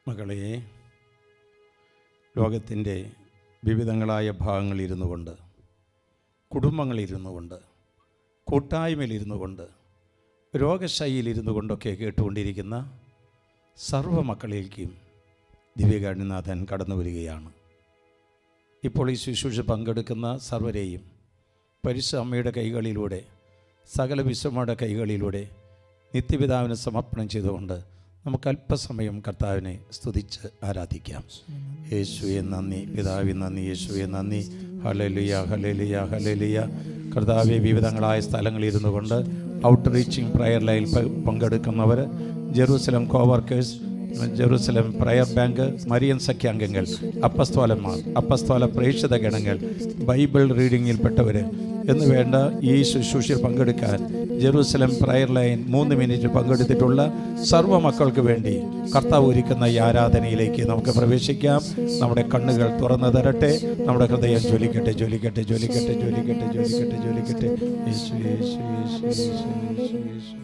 മകളെ, ലോകത്തിൻ്റെ വിവിധങ്ങളായ ഭാഗങ്ങളിലിരുന്നു കൊണ്ട്, കുടുംബങ്ങളിലിരുന്നു കൊണ്ട്, കൂട്ടായ്മയിലിരുന്നു കൊണ്ട്, രോഗശൈലിയിലിരുന്നു കൊണ്ടൊക്കെ കേട്ടുകൊണ്ടിരിക്കുന്ന സർവ്വ മക്കളിലേക്കും ദിവ്യകാരുണ്യനാഥൻ കടന്നു വരികയാണ്. ഇപ്പോൾ ഈ ശുശ്രൂഷ പങ്കെടുക്കുന്ന സർവരെയും പരിശുദ്ധ അമ്മയുടെ കൈകളിലൂടെ, സകല വിശ്വമ്മയുടെ കൈകളിലൂടെ നിത്യപിതാവിന് സമർപ്പണം ചെയ്തുകൊണ്ട് നമുക്ക് അല്പസമയം കർത്താവിനെ സ്തുതിച്ച് ആരാധിക്കാം. യേശുവേ നന്ദി, പിതാവേ നന്ദി, യേശുവേ നന്ദി. Hallelujah, hallelujah, hallelujah. കർത്താവേ, വിവിധങ്ങളായ സ്ഥലങ്ങളിലിരുന്നു കൊണ്ട് ഔട്ട് റീച്ചിങ് പ്രയർ ലൈനിൽ പങ്കെടുക്കുന്നവർ, Jerusalem coworkers, Jerusalem prayer bank, Marian സഖ്യാംഗങ്ങൾ, അപ്പസ്തോലന്മാർ, അപ്പസ്തോല പ്രേക്ഷിത ഗണങ്ങൾ, ബൈബിൾ റീഡിങ്ങിൽപ്പെട്ടവർ എന്ന് വേണ്ട ഈ ശുശ്രൂഷയിൽ പങ്കെടുക്കാൻ ജെറൂസലം പ്രയർ ലൈൻ 3 മിനിറ്റ് പങ്കെടുത്തിട്ടുള്ള സർവ്വ മക്കൾക്ക് വേണ്ടി കർത്താവ് ഒരുക്കുന്ന ഈ ആരാധനയിലേക്ക് നമുക്ക് പ്രവേശിക്കാം. നമ്മുടെ കണ്ണുകൾ തുറന്നു തരട്ടെ, നമ്മുടെ ഹൃദയം ജ്വലിക്കട്ടെ, ജ്വലിക്കട്ടെ, ജ്വലിക്കട്ടെ, ജ്വലിക്കട്ടെ, ജ്വലിക്കട്ടെ, ജ്വലിക്കട്ടെ. യേശു, യേശു, യേശു, യേശു, യേശു, യേശു.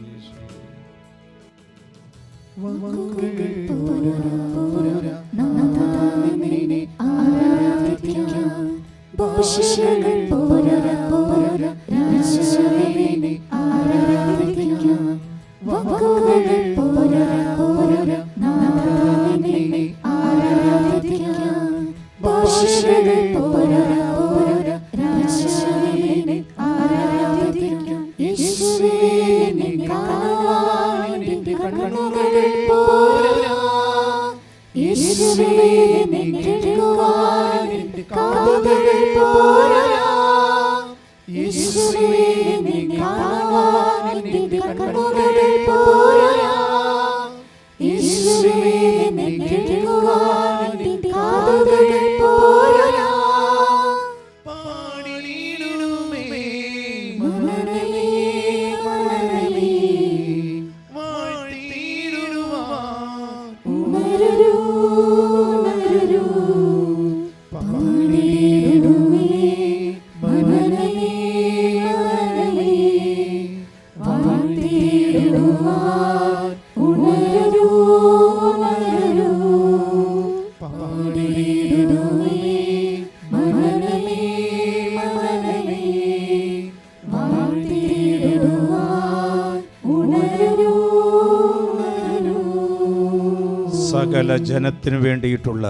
സകല ജനത്തിനു വേണ്ടിയിട്ടുള്ള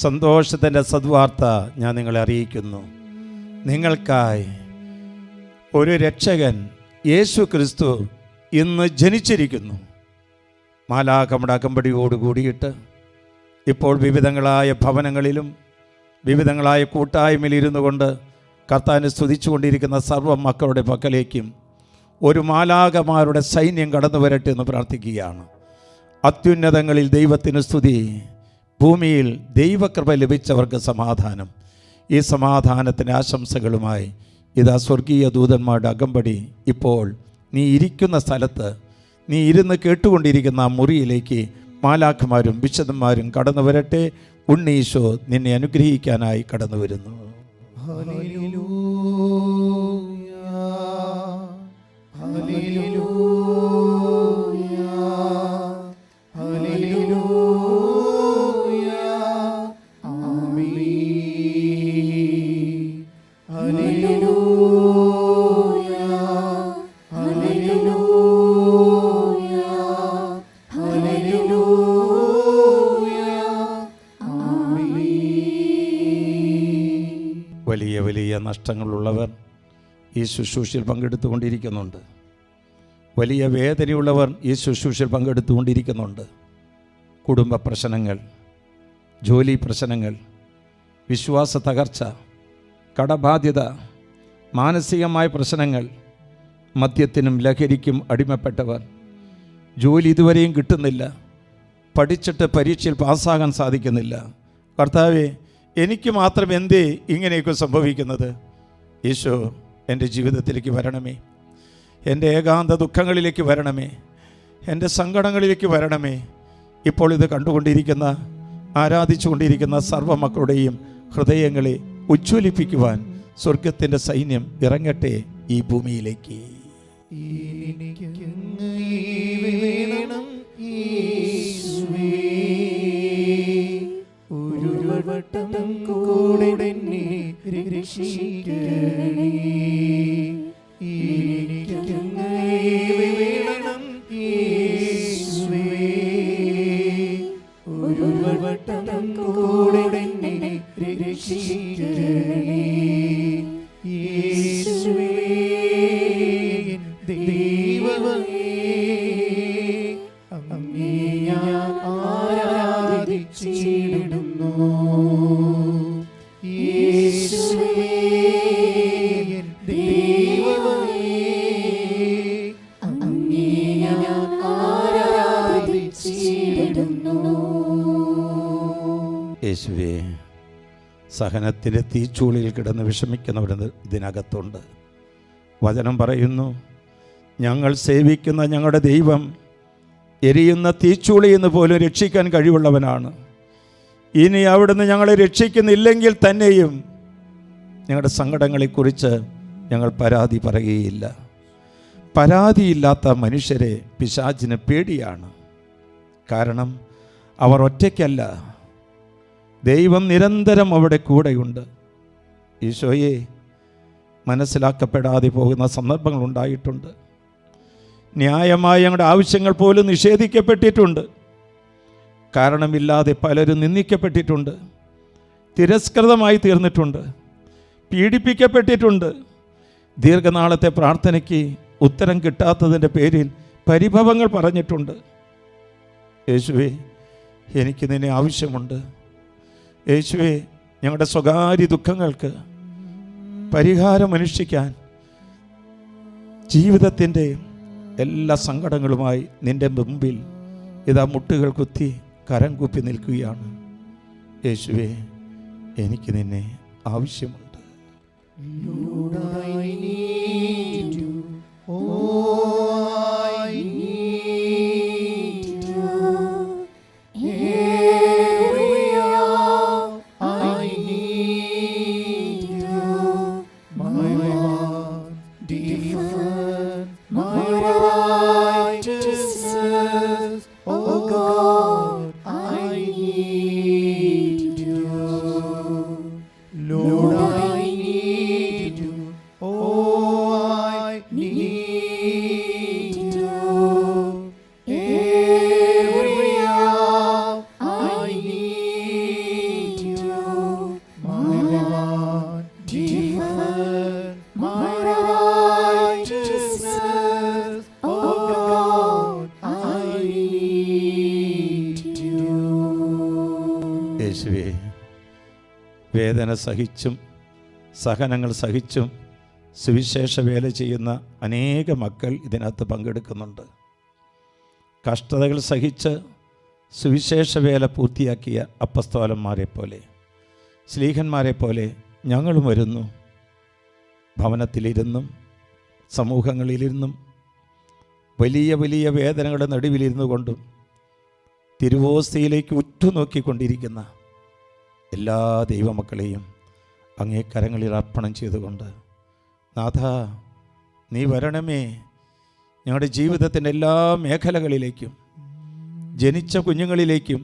സന്തോഷത്തിൻ്റെ സദ്വാർത്ത ഞാൻ നിങ്ങളെ അറിയിക്കുന്നു. നിങ്ങൾക്കായി ഒരു രക്ഷകൻ യേശു ക്രിസ്തു ഇന്ന് ജനിച്ചിരിക്കുന്നു. മാലാഖയുടെ അകമ്പടിയോടുകൂടിയിട്ട് ഇപ്പോൾ വിവിധങ്ങളായ ഭവനങ്ങളിലും വിവിധങ്ങളായ കൂട്ടായ്മയിലിരുന്നു കൊണ്ട് കർത്താവിനെ സ്തുതിച്ചുകൊണ്ടിരിക്കുന്ന സർവ്വ മക്കളുടെ പക്കലേക്കും ഒരു മാലാഖമാരുടെ സൈന്യം കടന്നു വരട്ടെ എന്ന് പ്രാർത്ഥിക്കുകയാണ്. അത്യുന്നതങ്ങളിൽ ദൈവത്തിന് സ്തുതി, ഭൂമിയിൽ ദൈവകൃപ ലഭിച്ചവർക്ക് സമാധാനം. ഈ സമാധാനത്തിൻ്റെ ആശംസകളുമായി ഇതാ സ്വർഗീയ ദൂതന്മാരുടെ അകമ്പടി ഇപ്പോൾ നീ ഇരിക്കുന്ന സ്ഥലത്ത്, നീ ഇരുന്ന് കേട്ടുകൊണ്ടിരിക്കുന്ന ആ മുറിയിലേക്ക് മാലാഖമാരും വിശുദ്ധന്മാരും കടന്നു വരട്ടെ. ഉണ്ണീശോ നിന്നെ അനുഗ്രഹിക്കാനായി കടന്നു വരുന്നു. വലിയ വലിയ നഷ്ടങ്ങളുള്ളവർ ഈ ശുശ്രൂഷയിൽ പങ്കെടുത്തുകൊണ്ടിരിക്കുന്നുണ്ട്. വലിയ വേദനയുള്ളവർ ഈ ശുശ്രൂഷയിൽ പങ്കെടുത്തുകൊണ്ടിരിക്കുന്നുണ്ട്. കുടുംബ പ്രശ്നങ്ങൾ, ജോലി പ്രശ്നങ്ങൾ, വിശ്വാസ തകർച്ച, കടബാധ്യത, മാനസികമായ പ്രശ്നങ്ങൾ, മദ്യത്തിനും ലഹരിക്കും അടിമപ്പെട്ടവർ, ജോലി ഇതുവരെയും കിട്ടുന്നില്ല, പഠിച്ചിട്ട് പരീക്ഷയിൽ പാസ്സാകാൻ സാധിക്കുന്നില്ല. കർത്താവേ, എനിക്ക് മാത്രം എന്തേ ഇങ്ങനെയൊക്കെ സംഭവിക്കുന്നത്? യേശോ, എൻ്റെ ജീവിതത്തിലേക്ക് വരണമേ, എൻ്റെ ഏകാന്ത ദുഃഖങ്ങളിലേക്ക് വരണമേ, എൻ്റെ സങ്കടങ്ങളിലേക്ക് വരണമേ. ഇപ്പോൾ ഇത് കണ്ടുകൊണ്ടിരിക്കുന്ന, ആരാധിച്ചുകൊണ്ടിരിക്കുന്ന സർവ്വ മക്കളുടെയും ഹൃദയങ്ങളെ ഉജ്ജ്വലിപ്പിക്കുവാൻ സ്വർഗത്തിൻ്റെ സൈന്യം ഇറങ്ങട്ടെ ഈ ഭൂമിയിലേക്ക്. വേണം യേശുവേ. രക്ഷിക്കണമേ. യേശുവേ ദൈവമേ, അങ്ങേ ഞാൻ ആരാധിച്ചിടുന്നു. യേശുവേ ദൈവമേ, അങ്ങേ ഞാൻ ആരാധിച്ചിടുന്നു. യേശുവേ, സഹനത്തിൻ്റെ തീച്ചൂളിൽ കിടന്ന് വിഷമിക്കുന്നവർ ഇതിനകത്തുണ്ട്. വചനം പറയുന്നു, ഞങ്ങൾ സേവിക്കുന്ന ഞങ്ങളുടെ ദൈവം എരിയുന്ന തീച്ചൂളിൽ നിന്ന് പോലും രക്ഷിക്കാൻ കഴിവുള്ളവനാണ്. ഇനി അവിടുന്ന് ഞങ്ങളെ രക്ഷിക്കുന്നില്ലെങ്കിൽ തന്നെയും ഞങ്ങളുടെ സങ്കടങ്ങളെക്കുറിച്ച് ഞങ്ങൾ പരാതി പറയുകയില്ല. പരാതിയില്ലാത്ത മനുഷ്യരെ പിശാചിന് പേടിയാണ്. കാരണം അവർ ഒറ്റയ്ക്കല്ല, ദൈവം നിരന്തരം അവിടെ കൂടെയുണ്ട്. ഈശോയെ മനസ്സിലാക്കപ്പെടാതെ പോകുന്ന സന്ദർഭങ്ങൾ ഉണ്ടായിട്ടുണ്ട്. ന്യായമായ ഞങ്ങളുടെ ആവശ്യങ്ങൾ പോലും നിഷേധിക്കപ്പെട്ടിട്ടുണ്ട്. കാരണമില്ലാതെ പലരും നിന്ദിക്കപ്പെട്ടിട്ടുണ്ട്, തിരസ്കൃതമായി തീർന്നിട്ടുണ്ട്, പീഡിപ്പിക്കപ്പെട്ടിട്ടുണ്ട്. ദീർഘനാളത്തെ പ്രാർത്ഥനയ്ക്ക് ഉത്തരം കിട്ടാത്തതിൻ്റെ പേരിൽ പരിഭവങ്ങൾ പറഞ്ഞിട്ടുണ്ട്. യേശുവേ, എനിക്ക് നിന്നെ ആവശ്യമുണ്ട്. യേശുവേ, ഞങ്ങളുടെ സ്വകാര്യ ദുഃഖങ്ങൾക്ക് പരിഹാരം അനുഷ്ഠിക്കാൻ ജീവിതത്തിൻ്റെ എല്ലാ സങ്കടങ്ങളുമായി നിൻ്റെ മുമ്പിൽ ഇതാ മുട്ടുകൾ കുത്തി കരം കൂപ്പി നിൽക്കുകയാണ്. യേശുവേ, എനിക്ക് നിന്നെ ആവശ്യമുണ്ട്. Lord, I need you. Oh, I need you. Every hour I need you. My one defense, my righteousness. Oh God, I need you. Lord, I need you. Oh, I need you. Every hour I need you. My one defense, my righteousness. Oh God, I need you. യേശുവേ, വേദന സഹിച്ചും സഹനങ്ങൾ സഹിച്ചും സുവിശേഷ വേല ചെയ്യുന്ന അനേക മക്കൾ ഇതിനകത്ത് പങ്കെടുക്കുന്നുണ്ട്. കഷ്ടതകൾ സഹിച്ച് സുവിശേഷ വേല പൂർത്തിയാക്കിയ അപ്പസ്തോലന്മാരെ പോലെ, ശ്ലീഹന്മാരെ പോലെ ഞങ്ങളും വരുന്നു. ഭവനത്തിലിരുന്നും സമൂഹങ്ങളിലിരുന്നും വലിയ വലിയ വേദനകളുടെ നടുവിലിരുന്നു കൊണ്ടും തിരുവോസ്തിയിലേക്ക് ഉറ്റുനോക്കിക്കൊണ്ടിരിക്കുന്ന എല്ലാ ദൈവമക്കളെയും അങ്ങേ കരങ്ങളിൽ അർപ്പണം ചെയ്തുകൊണ്ട്, നാഥ നീ വരണമേ, ഞങ്ങളുടെ ജീവിതത്തിൻ്റെ എല്ലാ മേഖലകളിലേക്കും, ജനിച്ച കുഞ്ഞുങ്ങളിലേക്കും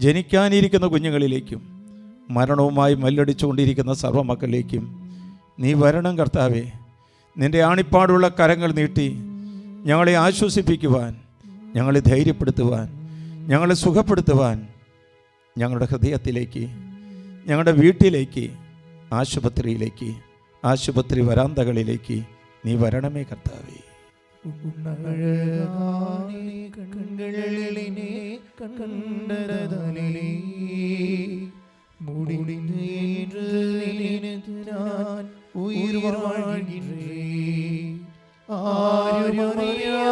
ജനിക്കാനിരിക്കുന്ന കുഞ്ഞുങ്ങളിലേക്കും മരണവുമായി മല്ലടിച്ചുകൊണ്ടിരിക്കുന്ന സർവ്വമക്കളിലേക്കും നീ വരണം കർത്താവേ. നിൻ്റെ ആണിപ്പാടുള്ള കരങ്ങൾ നീട്ടി ഞങ്ങളെ ആശ്വസിപ്പിക്കുവാൻ, ഞങ്ങളെ ധൈര്യപ്പെടുത്തുവാൻ, ഞങ്ങളെ സുഖപ്പെടുത്തുവാൻ ഞങ്ങളുടെ ഹൃദയത്തിലേക്ക്, ഞങ്ങളുടെ വീട്ടിലേക്ക്, ആശുപത്രിയിലേക്ക്, ആശുപത്രി വരാന്തകളിലേക്ക് നീ വരണമേ കർത്താവേ. കണ്ണുകളിനെ കണ്ടരതലേ മുടിനേற்று ഞാൻ ഉയിർ வாழ்கின்றே ആരുമറിയാതെ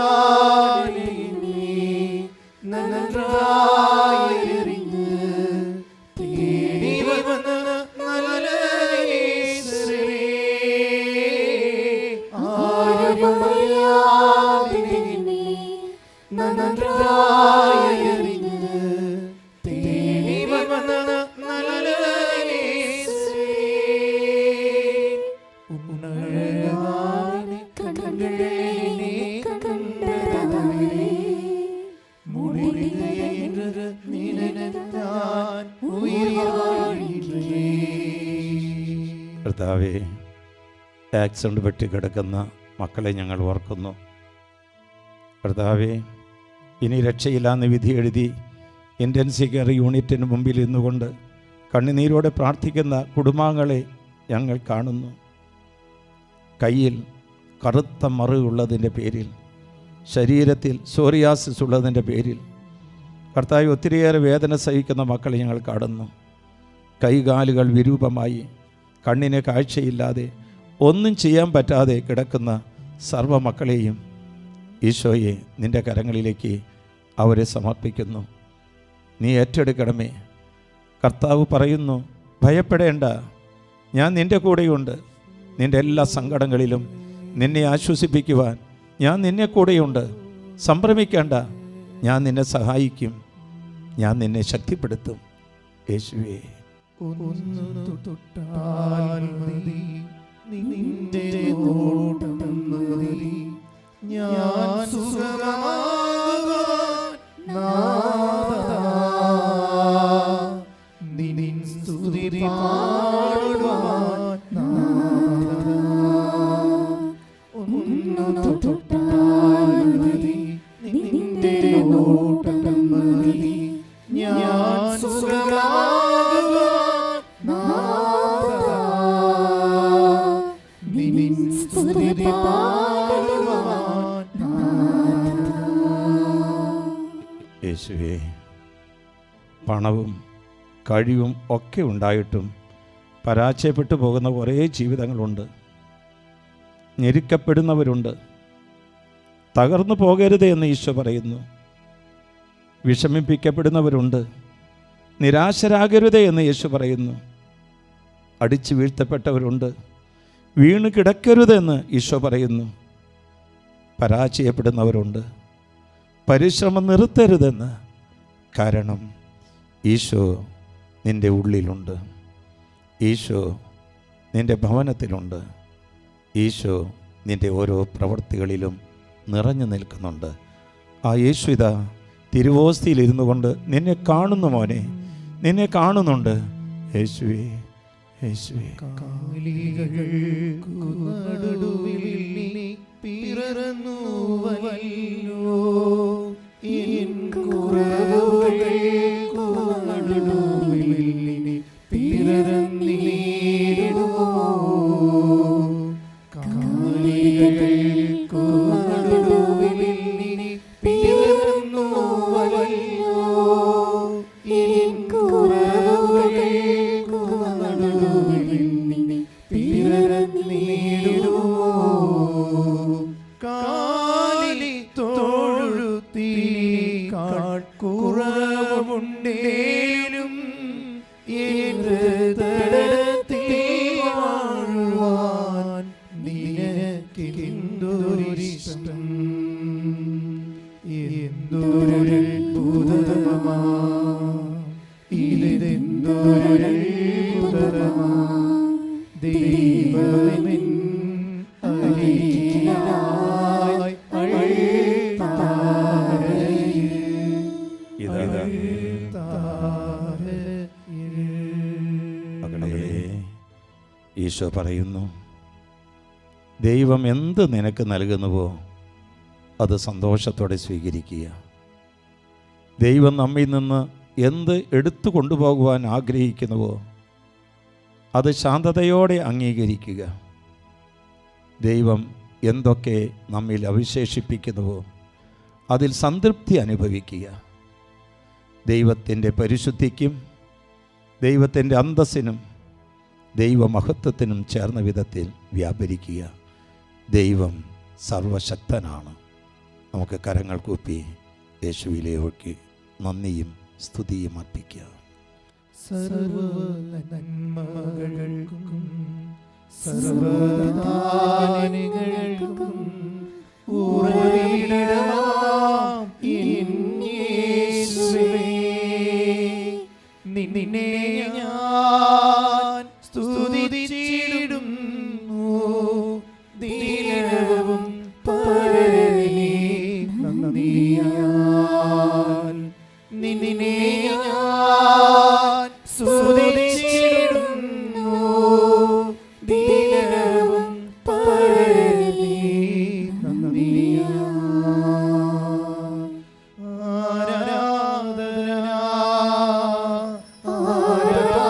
നന്നായി എറിഞ്ഞ് തേടി വന്ന നല്ല യേശുവേ ആരുമറിയാതെ നന്നായി എറിഞ്ഞ് തേടി വന്ന നല്ല യേശുവേ ഉന്നതമായ കണ്ണുകളിനെ കണ്ടരതലേ മുടിനേற்று ഞാൻ ഉയിർ வாழ்கின்றേ. കർത്താവേ, ആക്സിഡന്റ് പറ്റി കിടക്കുന്ന മക്കളെ ഞങ്ങൾ ഓർക്കുന്നു. കർത്താവേ, ഇനി രക്ഷയില്ലാന്ന് വിധി എഴുതി ഇൻറ്റൻസീവ് കെയർ യൂണിറ്റിന് മുമ്പിൽ ഇരുന്നുകൊണ്ട് കണ്ണുനീരോടെ പ്രാർത്ഥിക്കുന്ന കുടുംബാംഗങ്ങളെ ഞങ്ങൾ കാണുന്നു. കയ്യിൽ കറുത്ത മറുകുള്ളതിൻ്റെ പേരിൽ, ശരീരത്തിൽ സോറിയാസിസ് ഉള്ളതിൻ്റെ പേരിൽ കർത്താവ് ഒത്തിരിയേറെ വേദന സഹിക്കുന്ന മക്കളെ ഞങ്ങൾ കാണുന്നു. കൈകാലുകൾ വിരൂപമായി, കണ്ണിന് കാഴ്ചയില്ലാതെ, ഒന്നും ചെയ്യാൻ പറ്റാതെ കിടക്കുന്ന സർവ്വ മക്കളെയും ഈശോയെ നിൻ്റെ കരങ്ങളിലേക്ക് അവരെ സമർപ്പിക്കുന്നു. നീ ഏറ്റെടുക്കണമേ. കർത്താവ് പറയുന്നു, ഭയപ്പെടേണ്ട, ഞാൻ നിൻ്റെ കൂടെയുണ്ട്. നിൻ്റെ എല്ലാ സങ്കടങ്ങളിലും നിന്നെ ആശ്വസിപ്പിക്കുവാൻ ഞാൻ നിന്നെ കൂടെയുണ്ട്. സംഭ്രമിക്കേണ്ട, ഞാൻ നിന്നെ സഹായിക്കും, ഞാൻ നിന്നെ ശക്തിപ്പെടുത്തും. യേശുവേ, ഒന്ന് തൊട്ടാൽ മതി, നിന്റെ ഓട്ടം മതി, ഞാൻ സുഖമാകുവാൻ നാഥാ, നിൻ സ്തുതി പാടുവാൻ നാഥാ. ഒന്ന് തൊട്ടാൽ മതി, നിന്റെ ഓട്ടം മതി, ഞാൻ സുഖമാകുവാൻ നാഥാ, നിൻ സ്തുതി പാടുവാൻ നാഥാ. യേശുവേ, പണവും കഴിവും ഒക്കെ ഉണ്ടായിട്ടും പരാജയപ്പെട്ടു പോകുന്ന കുറേ ജീവിതങ്ങളുണ്ട്. ഞെരുക്കപ്പെടുന്നവരുണ്ട്. തകർന്നു പോകരുത് എന്ന് ഈശോ പറയുന്നു. വിഷമിപ്പിക്കപ്പെടുന്നവരുണ്ട്. നിരാശരാകരുത് എന്ന് യേശു പറയുന്നു. അടിച്ചു വീഴ്ത്തപ്പെട്ടവരുണ്ട്. വീണ് കിടക്കരുതെന്ന് ഈശോ പറയുന്നു. പരാജയപ്പെടുന്നവരുണ്ട്. പരിശ്രമം നിർത്തരുതെന്ന്. കാരണം ഈശോ നിൻ്റെ ഉള്ളിലുണ്ട്. ഈശോ നിൻ്റെ ഭവനത്തിലുണ്ട്. ഈശോ നിൻ്റെ ഓരോ പ്രവൃത്തികളിലും നിറഞ്ഞു നിൽക്കുന്നുണ്ട്. ആ യേശു ഇതാ തിരുവോസ്തിയിലിരുന്നു കൊണ്ട് നിന്നെ കാണുന്നു മോനെ, നിന്നെ കാണുന്നുണ്ട്. യേശുവേ, യേശുവേ. കാലികൾക്കു നടുവിൽ നീ പിറന്നുവല്ലോ, എൻ കുറവുകൾക്കു നടുവിൽ നീ പിറന്നിടുമോ. കാലികൾക്കു നടുവിൽ നീ പിറന്നുവല്ലോ, എൻ കുറവുകൾക്കു നടുവിൽ നീ പിറന്നിടുമോ. കാലിൽ തൊഴുത്തിനേക്കാൾ കുറവുണ്ടേലും എൻ ഹൃദയത്തിൽ വാഴുവാൻ നിനക്കെന്തൊരിഷ്ടം. എന്തൊരത്ഭുതമാ ഇതെന്തൊരത്ഭുതമാ, ദൈവമെൻ അരികിലായി അഴുത്താരയിൽ. മകളെ, ഈശോ പറയുന്നു, ദൈവം എന്ത് നിനക്ക് നൽകുന്നുവോ അത് സന്തോഷത്തോടെ സ്വീകരിക്കുക. ദൈവം നമ്മിൽ നിന്ന് എന്ത് എടുത്തു കൊണ്ടുപോകുവാൻ ആഗ്രഹിക്കുന്നുവോ അത് ശാന്തതയോടെ അംഗീകരിക്കുക. ദൈവം എന്തൊക്കെ നമ്മിൽ അവശേഷിപ്പിക്കുന്നുവോ അതിൽ സംതൃപ്തി അനുഭവിക്കുക. ദൈവത്തിൻ്റെ പരിശുദ്ധിക്കും ദൈവത്തിൻ്റെ അന്തസ്സിനും ദൈവമഹത്വത്തിനും ചേർന്ന വിധത്തിൽ വ്യാപരിക്കുക. ദൈവം സർവശക്തനാണ്. നമുക്ക് കരങ്ങൾ കൂപ്പി യേശുവിലേക്ക് നന്ദിയും സ്തുതിയും അർപ്പിക്കുക. സർവനന്മകൾക്കും സർവദാനങ്ങൾക്കും ഉറവിടമാം എൻ യേശുവേ, നിന്നെ ഞാൻ സ്തുതിച്ചിടുന്നു. ദിനവും പരനേ നന്ദിയാൽ നിന്നെ ഞാൻ സ്തുതിച്ചിടുന്നു. ദിനവും പരനേ നന്ദിയാൽ. ആരാധന ആരാധന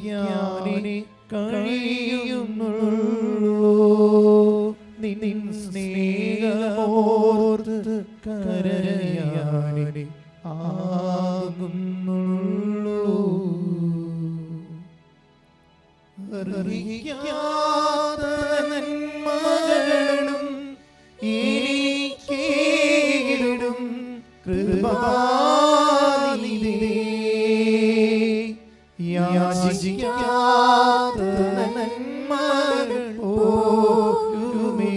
സ്തുതിക്കാനേ കഴിയുന്നുള്ളൂ. നിൻ സ്നേഹമോർത്ത് കരയാനേ ആകുന്നുള്ളൂ. അറിയാത്ത നന്മകളും എനിക്കേകിടും കൃപാനിധിയേ. യാചിക്കാത്ത നന്മകൾ പോലുമേ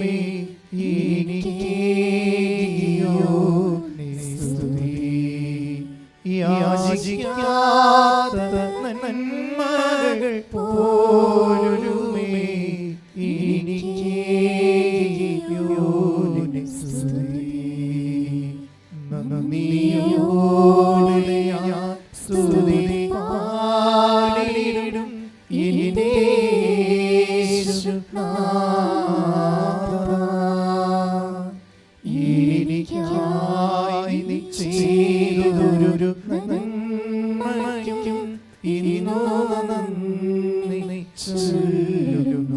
എനിക്കേകിയോ സ്തുതി. യാചിക്കാത്ത നന്മകൾ പോലുമേ എനിക്കേകിയോ സ്തുതി. നന്ദിയോടെ ഞാൻ സ്തുതി പാടിടും എൻ്റെ യേശുനാഥാ. എനിക്കായി നീ ചെയ്തൊരു നന്മയ്ക്കും ഇന്നോ നന്ദി ചൊല്ലുന്നു.